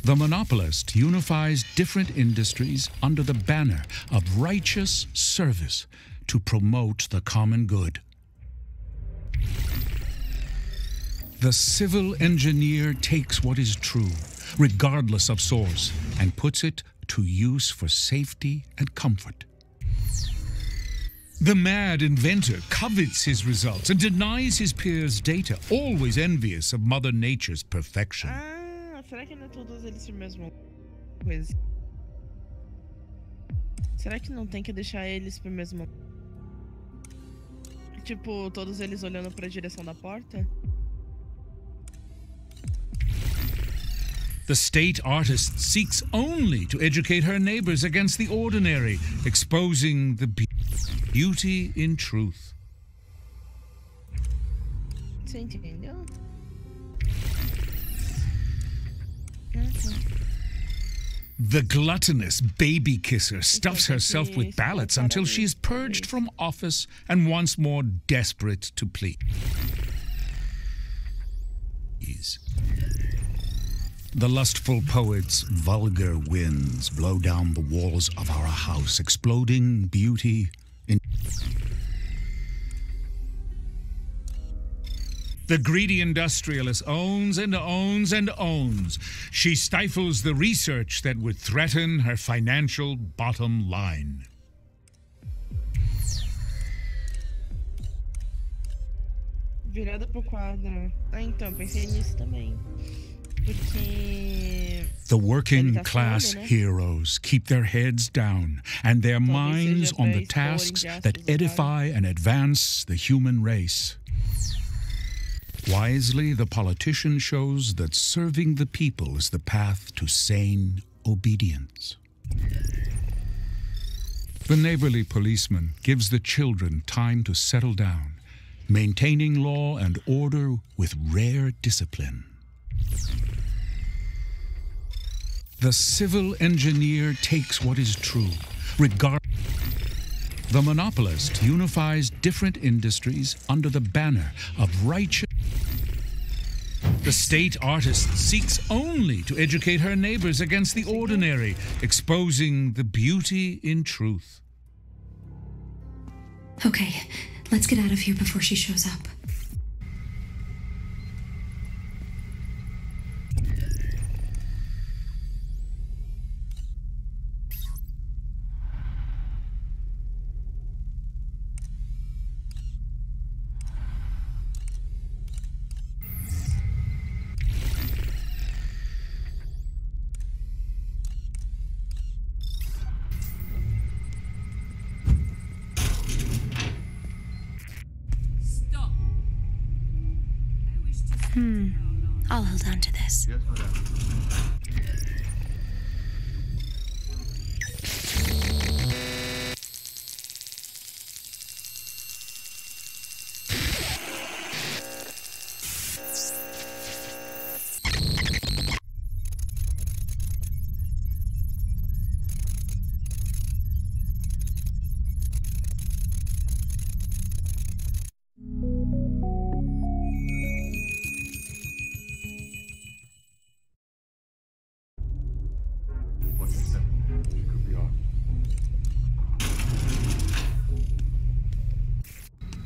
The monopolist unifies different industries under the banner of righteous service to promote the common good. The civil engineer takes what is true, regardless of source, and puts it to use for safety and comfort. The mad inventor covets his results and denies his peers' data, always envious of Mother Nature's perfection. Ah, será que não é todos eles a mesma coisa? Será que não tem que deixar eles pro mesmo... Tipo, todos eles olhando pra direção da porta? The state artist seeks only to educate her neighbors against the ordinary, exposing the beauty in truth. Você entendeu? The gluttonous baby kisser stuffs herself with ballots until she is purged from office and once more desperate to please. The lustful poet's vulgar winds blow down the walls of our house, exploding beauty in... The greedy industrialist owns and owns and owns. She stifles the research that would threaten her financial bottom line. Virada pro quadro. Ah, então, pensei nisso também. Porque... The working class heroes keep their heads down and their minds on the tasks that edify and advance the human race. Wisely, the politician shows that serving the people is the path to sane obedience. The neighborly policeman gives the children time to settle down, maintaining law and order with rare discipline. The civil engineer takes what is true, regardless. The monopolist unifies different industries under the banner of righteous. The state artist seeks only to educate her neighbors against the ordinary, exposing the beauty in truth. Okay, let's get out of here before she shows up. I'll hold on to this. Yes, madame.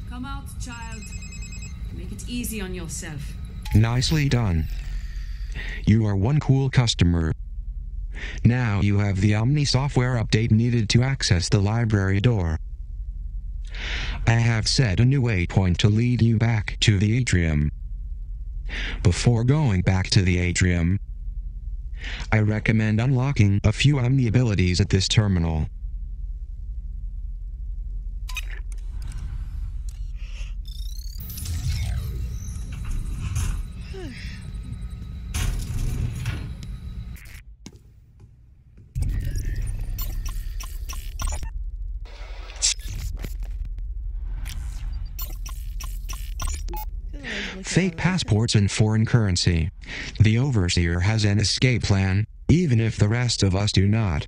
Come out, child. Make it easy on yourself. Nicely done. You are one cool customer. Now you have the Omni software update needed to access the library door. I have set a new waypoint to lead you back to the atrium. Before going back to the atrium, I recommend unlocking a few Omni abilities at this terminal. Fake passports and foreign currency. The Overseer has an escape plan, even if the rest of us do not.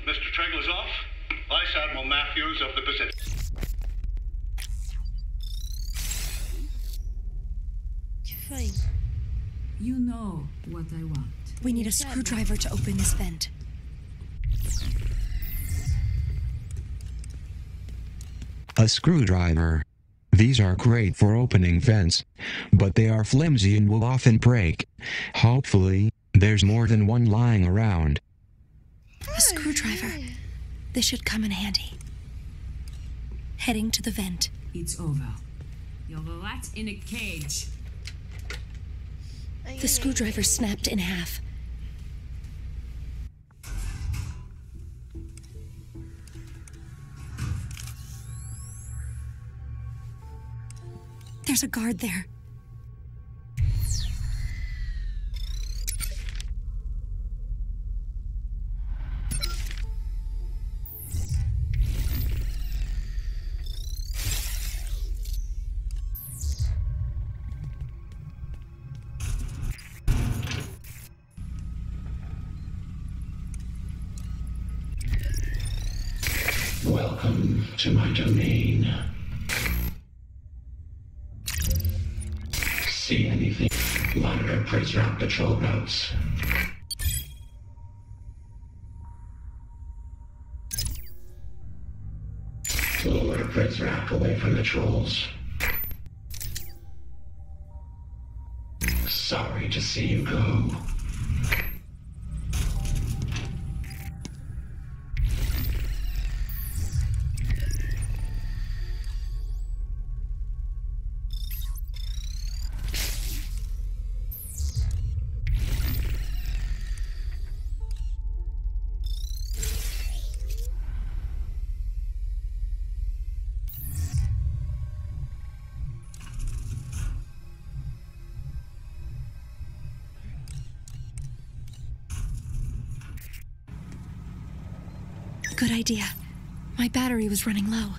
Mr. Tregler's off. Vice Admiral Matthews of the Pacific. You know what I want. We need a screwdriver to open this vent. A screwdriver. These are great for opening vents, but they are flimsy and will often break. Hopefully, there's more than one lying around. A screwdriver. This should come in handy. Heading to the vent. It's over. You're a rat in a cage. The screwdriver snapped in half. There's a guard there. Welcome to my domain. See anything? Monitor Prizrak patrol routes. Lure Prizrak away from the trolls. Sorry to see you go. Good idea. My battery was running low.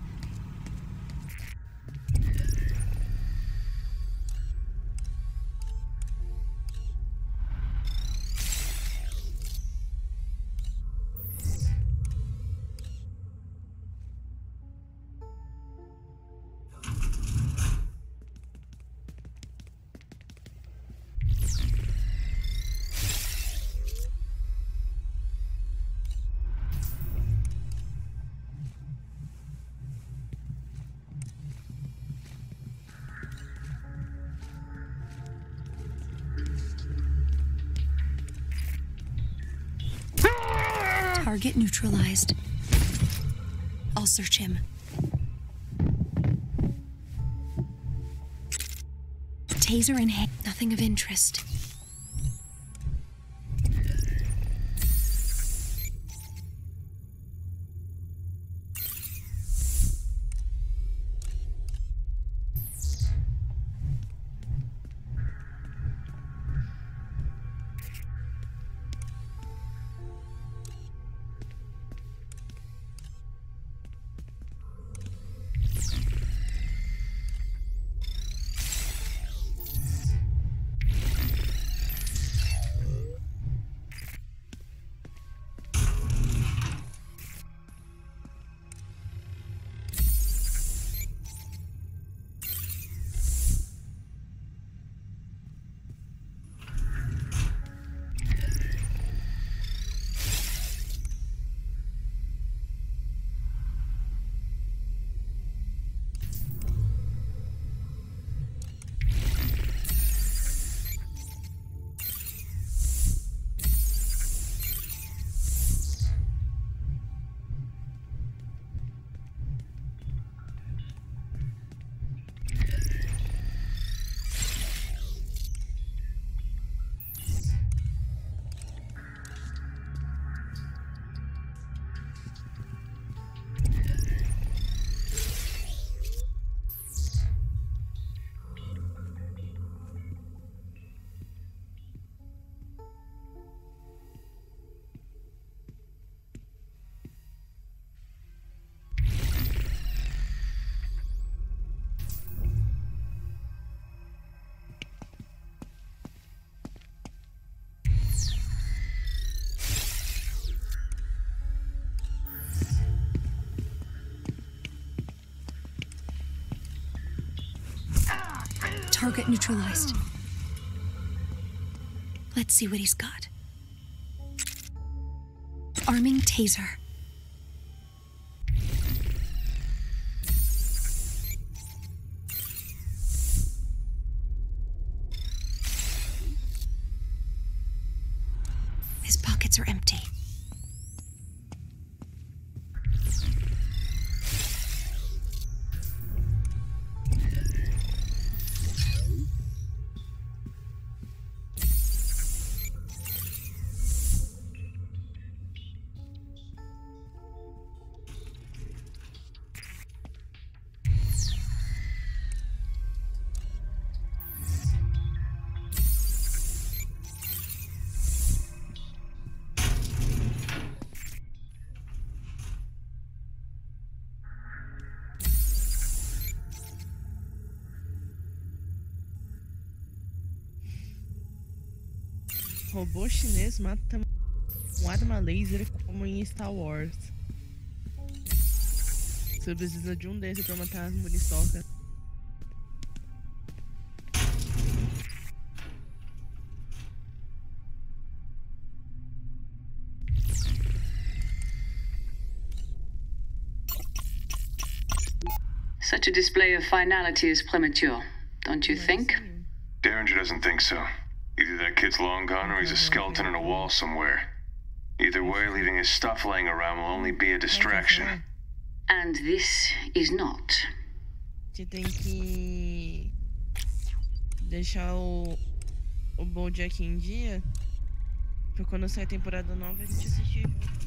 Target neutralized. I'll search him. Taser in hand. Nothing of interest. Target neutralized. Let's see what he's got. Arming taser. His pockets are empty. Robô chinês mata com arma laser como em Star Wars. Você precisa de um desses pra matar as muriçocas. Such a display of finality is premature, don't you think? Derringer doesn't think so. Either that kid's long gone or he's a skeleton in a wall somewhere. Either way, leaving his stuff laying around will only be a distraction. And this is not. Você tem que deixar o BoJack em dia pra quando sair a temporada nova a gente assistir junto.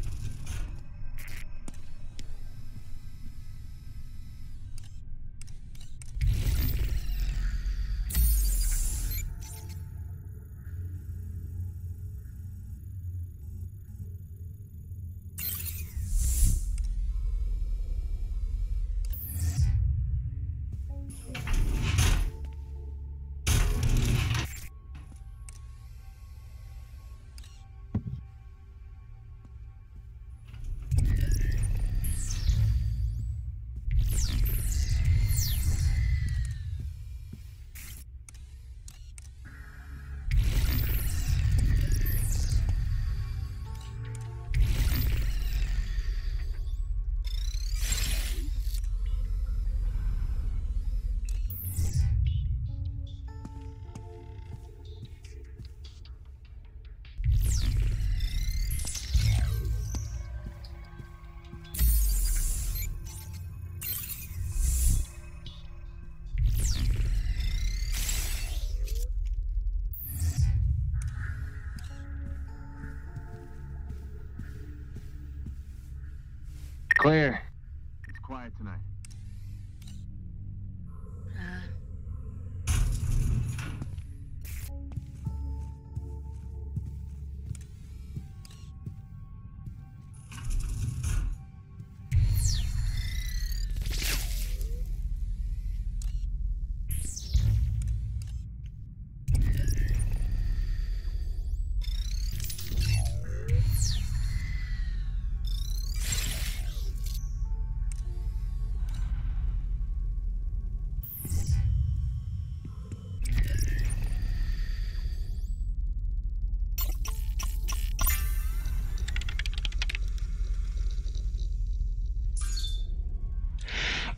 Claire, it's quiet tonight.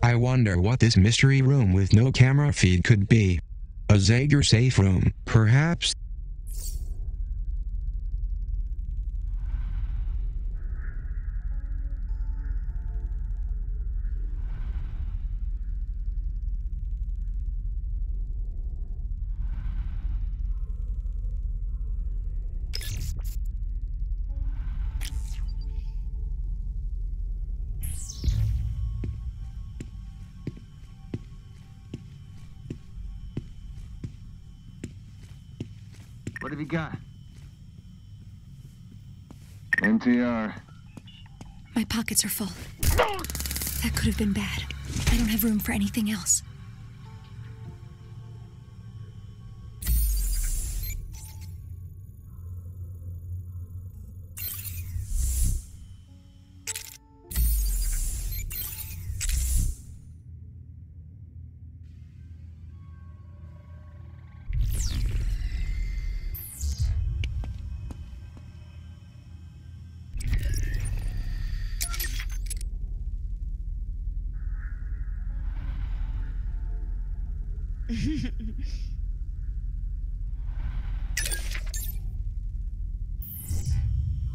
I wonder what this mystery room with no camera feed could be. A Zager safe room, perhaps? What have you got? NTR. My pockets are full. That could have been bad. I don't have room for anything else.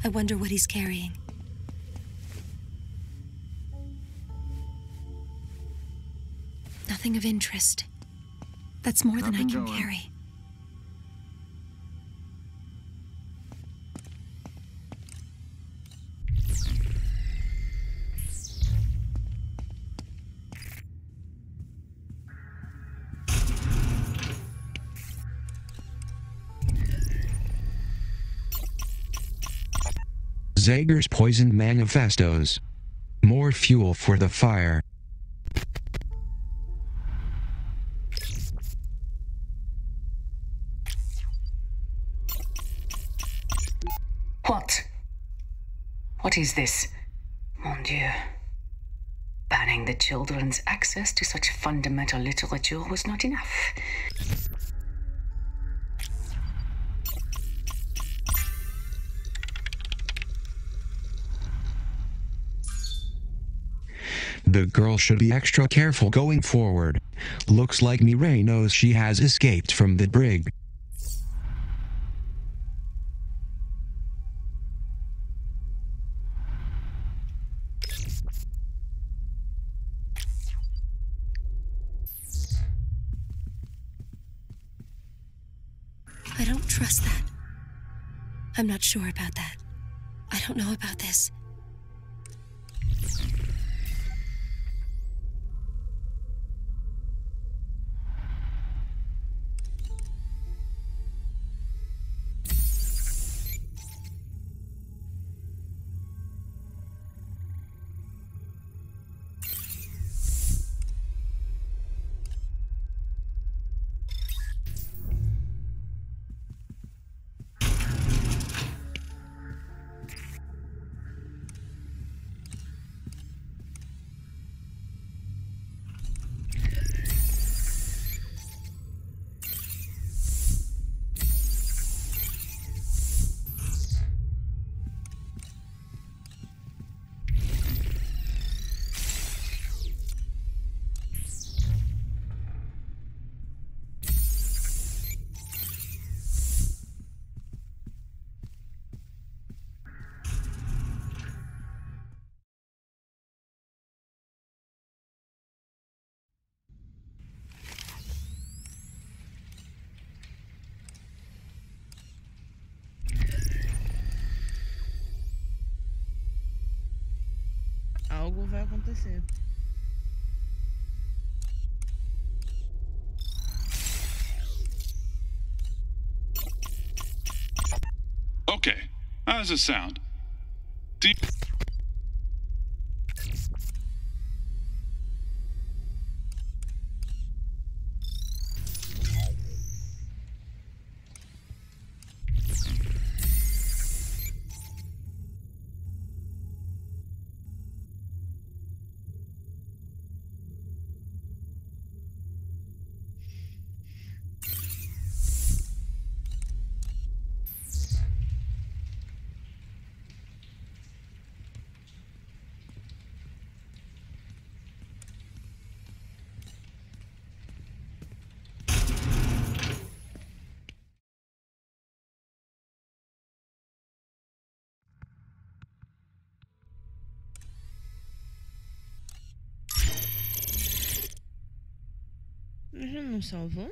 I wonder what he's carrying. Nothing of interest. That's more than I can carry. Zager's poisoned manifestos. More fuel for the fire. What? What is this? Mon Dieu. Banning the children's access to such fundamental literature was not enough. The girl should be extra careful going forward. Looks like Mireille knows she has escaped from the brig. I don't trust that. I'm not sure about that. I don't know about this. Algo vai acontecer. Okay, how does it sound? Do you... Já não salvou?